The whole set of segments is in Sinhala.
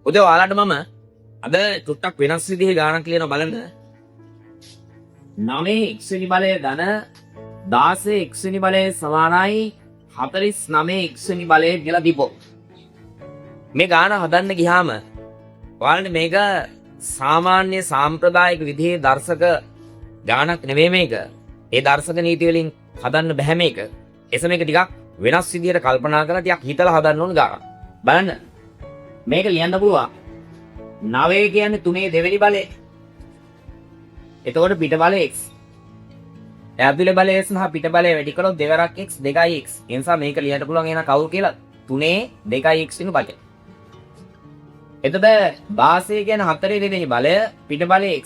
උදේ ඔයාලට මම අද චුට්ටක් වෙනස් විදිහේ ගානක් ලියන බලන්න. 9 x වෙනි බලය ධන 16 x වෙනි බලය සමානයි 49 x වෙනි බලය කියලා දීපො. මේ ගාන හදන්න ගියාම ඔයාලට මේක සාමාන්‍ය සාම්ප්‍රදායික විදිහේ දර්ශක ගානක් නෙවෙයි මේක. ඒ දර්ශක නීති වලින් හදන්න බෑ මේක. එස මේක ටිකක් වෙනස් විදිහට කල්පනා කරලා ටිකක් හිතලා හදන්න ඕන ගානක්. බලන්න. මේක ලියන්න පුළුවන්. 9 කියන්නේ 3 දෙවෙනි බලය. එතකොට පිට බලය x. ඇතුලේ බලය s සහ පිට බලය වැඩි කළොත් දෙවරක් x 2යි x. ඒ නිසා මේක ලියන්න පුළුවන් එන කවුරු කියලා 3 2යි x වෙනු බලය. එතකොට 16 කියන්නේ 4 දෙවෙනි බලය පිට බලය x.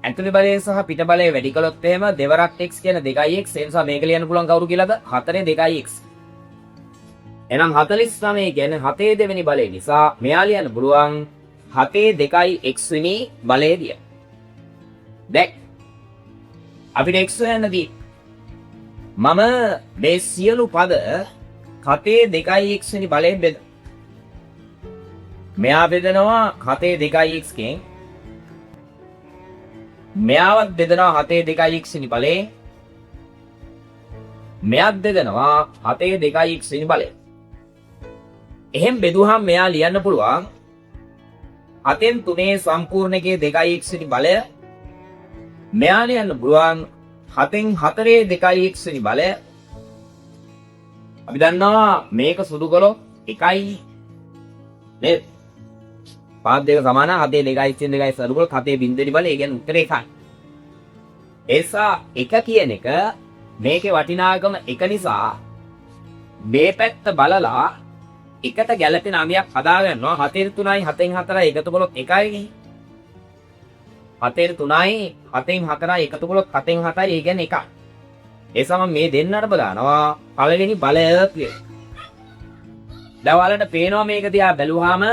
ඇතුලේ බලය සහ පිට බලය වැඩි කළොත් එහෙම දෙවරක් x කියන්නේ 2යි x. ඒ නිසා මේක ලියන්න පුළුවන් කවුරු කියලාද 4 2යි x. එහෙනම් 49 කියන්නේ 7 දෙවෙනි බලය නිසා මෙයා ලියන්න පුළුවන් 7 2යි x වෙනි බලය දිය. දැන් අපිට x හොයන්නදී මම මේ සියලු පද 7 2යි x වෙනි බලයෙන් බෙද. මෙයා බෙදනවා 7 2යි x කෙන්. මෙයාවත් බෙදනවා 7 2යි x වෙනි බලයෙන්. මෙයාත් බෙදනවා 7 2යි x වෙනි බලයෙන්. එහෙන් බෙදුවහම මෙයා ලියන්න පුළුවන් 7න් 3 සම්පූර්ණ එකේ 2යි x වෙනි බලය. මෙයා ලියන්න පුළුවන් 7න් 4 2යි x වෙනි බලය. අපි දන්නවා මේක සුදු කළොත් 1යි නේද? පාද දෙක සමාන 7 2යි x 2යි සුදු කළොත් 7 බිඳුවෙනි බලය. ඒ කියන්නේ උත්තරේ 1යි. ඒසා 1 කියන එක මේකේ වටිනාකම 1 නිසා මේ පැත්ත බලලා එකට ගැලපෙන අංගයක් හදා ගන්නවා. 7න් 3යි 7න් 4යි එකතු කළොත් 1යි. 7න් 3යි 7න් 4යි එකතු කළොත් 7න් 7යි ඒ කියන්නේ 1යි. ඒ සම මේ දෙන්නට බලනවා පළවෙනි බලය කියලා. දැන් ඔයාලට පේනවා මේක දිහා බැලුවාම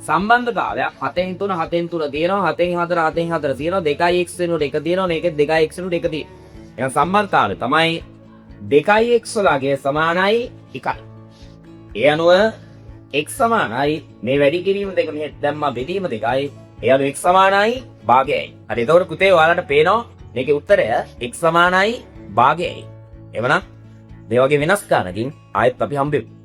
සම්බන්ධතාවයක් 7න් 3 7න් 3 තියෙනවා 7න් 4 7න් 4 තියෙනවා 2යි x වෙනුවට 1 තියෙනවා මේකෙත් 2යි x වෙනුවට 1 තියෙනවා. එහෙනම් සම්බන්ධතාවය තමයි 2යි x වලගේ සමානයි 1යි. ඒ අනුව x සමානයි මේ වැඩි කිරීම දෙක මෙහෙට දැම්මා බෙදීම දෙකයි. ඒ අනුව x සමානයි භාගයයි. හරි එතකොට පුතේ ඔයාලට පේනවා මේකේ උත්තරය x සමානයි භාගයයි. එවනම් මේ වගේ වෙනස් ගානකින් ආයෙත් අපි හම්බෙමු.